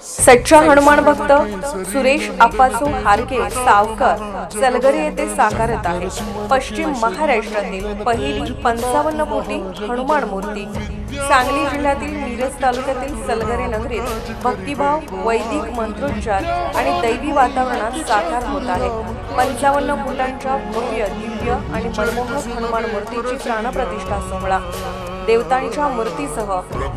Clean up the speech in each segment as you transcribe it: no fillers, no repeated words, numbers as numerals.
सच्चा हनुमान भक्त सुरेश आप्पासो हारके सावकर सलगरे येथे साकारत आहे। पश्चिम महाराष्ट्रातील पहिली 55 कोटी हनुमान मूर्ती सांगली जिल्ह्यातील मिरज तालुक्यातील सलगरे नगरीत भक्तिभाव, वैदिक मंत्रोच्चार आणि दैवी वातावरणात साकार होत आहे। 55 फुटांच्या भव्य, दिव्य आणि मनमोहक हनुमान मूर्तीची प्राणप्रतिष्ठा सोहळा देवतांच्या मूर्तीसह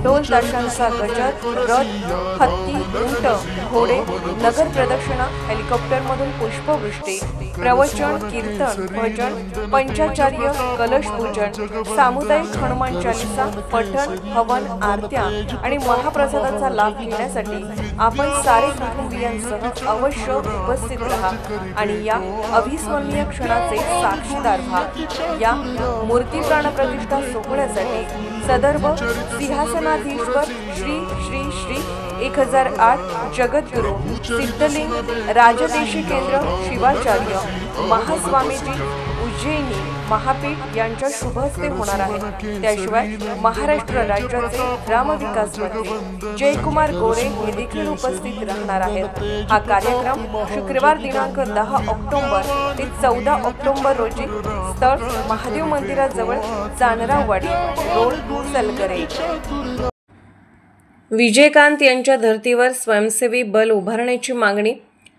ढोल ताशांचा गजर, रथ, हत्ती, उंट, घोडे, नगर प्रदक्षिणा, हेलिकॉप्टरमधून पुष्पवृष्टी, प्रवचन, कीर्तन, भजन, पंचाचार्य, कलश पूजन, सामुदायिक हनुमान चालीसा, पठण, हवन, आरत्या आणि महाप्रसादाचा लाभ घेण्यासाठी आपण सारे कुटुंबियांसह अवश्य उपस्थित राहा आणि या अविस्मरणीय क्षणाचे साक्षीदार व्हा। या मूर्ती प्राणप्रतिष्ठा सोहळ्यासाठी सदर्भ सिंहासनाधीश्वर श्री श्री श्री 1008 जगद्गुरु सिद्धलिंग राजदेशीकेंद्र शिवाचार्य महास्वामीजी उज्जैनी महापीठ यांच्या शुभहस्ते होणार आहे। त्याशिवाय महाराष्ट्र राज्याचे ग्रामविकास मंत्री जयकुमार गोरे हे देखील उपस्थित राहणार आहेत। हा कार्यक्रम शुक्रवार दिनांक 10 ऑक्टोबर ते 14 ऑक्टोबर रोजी स्थळ महादेव मंदिराजवळ जानरावाडी रोड सलगरे। विजयकांत यांच्या धर्तीवर स्वयंसेवी बल उभारण्याची मागणी।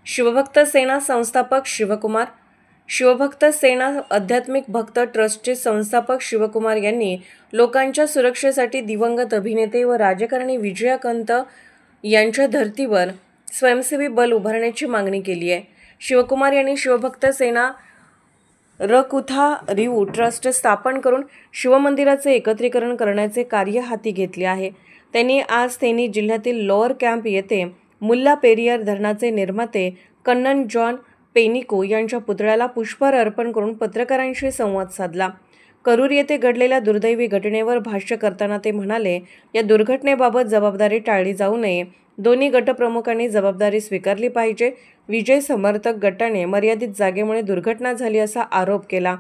शिवभक्त सेना संस्थापक शिवकुमार। शिवभक्त सेना आध्यात्मिक भक्त ट्रस्टचे संस्थापक शिवकुमार यांनी लोकांच्या सुरक्षेसाठी दिवंगत अभिनेते व राजकारणी विजयकांत यांच्या धर्तीवर स्वयंसेवी बल उभारण्याची मागणी केली आहे। शिवकुमार यांनी शिवभक्त सेना रकुथा रिऊ ट्रस्ट स्थापन करून शिवमंदिराचे एकत्रीकरण करण्याचे कार्य हाती घेतले आहे। त्यांनी आज थेनी जिल्ह्यातील लोअर कॅम्प येथे मुल्ला पेरियार धरणाचे निर्माते कन्नन जॉन पेनिको यांच्या पुतळ्याला पुष्पहार अर्पण करून पत्रकारांशी संवाद साधला। करूर येथे घडलेल्या दुर्दैवी घटनेवर भाष्य करताना ते म्हणाले, या दुर्घटनेबाबत जबाबदारी टाळली जाऊ नये। दोन्ही गटप्रमुखांनी जबाबदारी स्वीकारली पाहिजे। विजय समर्थक गटाने मर्यादित जागेमुळे दुर्घटना झाली असा आरोप केला,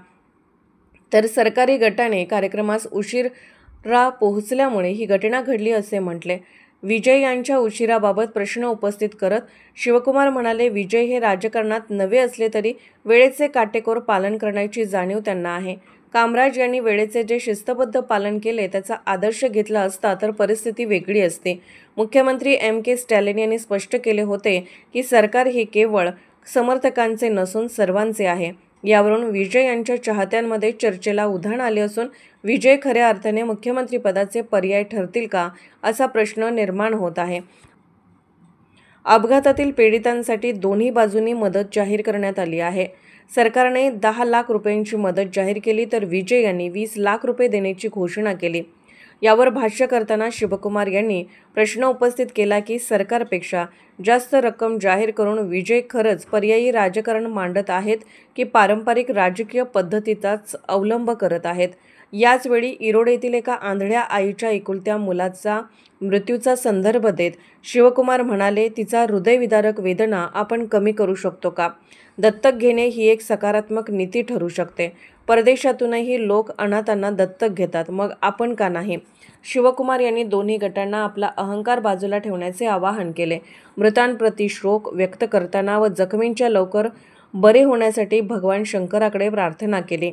तर सरकारी गटाने कार्यक्रमास उशिरा पोहोचल्यामुळे ही घटना घडली असे म्हटले। विजय यांच्या उशिराबाबत प्रश्न उपस्थित करत शिवकुमार म्हणाले, विजय हे राजकारणात नवे असले तरी वेळेचे काटेकोर पालन करण्याची जाणीव त्यांना आहे। कामराज यांनी वेळेचे जे शिस्तबद्ध पालन केले त्याचा आदर्श घेतला असता तर परिस्थिती वेगळी असते। मुख्यमंत्री M.K. स्टॅलिन यांनी स्पष्ट केले होते की सरकार हे केवळ समर्थकांचे नसून सर्वांचे आहे। यावरून विजय यांच्या चाहत्यांमध्ये चर्चेला उधाण आले असून विजय खऱ्या अर्थाने मुख्यमंत्रीपदाचे पर्याय ठरतील का असा प्रश्न निर्माण होत आहे। अपघातातील पीडितांसाठी दोन्ही बाजूंनी मदत जाहीर करण्यात आली आहे। सरकारने 10 लाख रुपयांची मदत जाहीर केली तर विजय यांनी 20 लाख रुपये देण्याची घोषणा केली। यावर भाष्य करताना शिवकुमार यांनी प्रश्न उपस्थित केला की सरकारपेक्षा जास्त रक्कम जाहीर करून विजय खरंच पर्यायी राजकारण मांडत आहेत की पारंपरिक राजकीय पद्धतीचाच अवलंब करत आहेत। याचवेळी इरोड येथील एका आंधळ्या आईच्या एकुलत्या मुलाचा मृत्यूचा संदर्भ देत शिवकुमार म्हणाले, तिचा हृदयविदारक वेदना आपण कमी करू शकतो का? दत्तक घेणे ही एक सकारात्मक नीती ठरू शकते। परदेशातूनही लोक अनाथांना दत्तक घेतात, मग आपण का नाही? शिवकुमार यांनी दोन्ही गटांना आपला अहंकार बाजूला ठेवण्याचे आवाहन केले। मृतांप्रती शोक व्यक्त करताना व जखमींच्या लवकर बरे होण्यासाठी भगवान शंकराकडे प्रार्थना केली।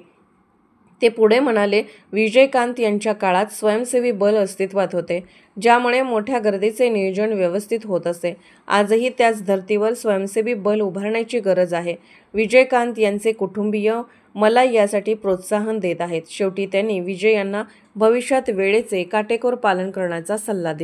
ते पुढे म्हणाले, विजयकांत यांच्या काळात स्वयंसेवी बल अस्तित्वात होते, ज्यामुळे मोठ्या गर्दीचे नियोजन व्यवस्थित होत असे। आजही त्याच धर्तीवर स्वयंसेवी बल उभारण्याची गरज आहे। विजयकांत यांचे कुटुंबीय मला यासाठी प्रोत्साहन देत आहेत। शेवटी त्यांनी विजय यांना भविष्यात वेळेचे काटेकोर पालन करण्याचा सल्ला दिला।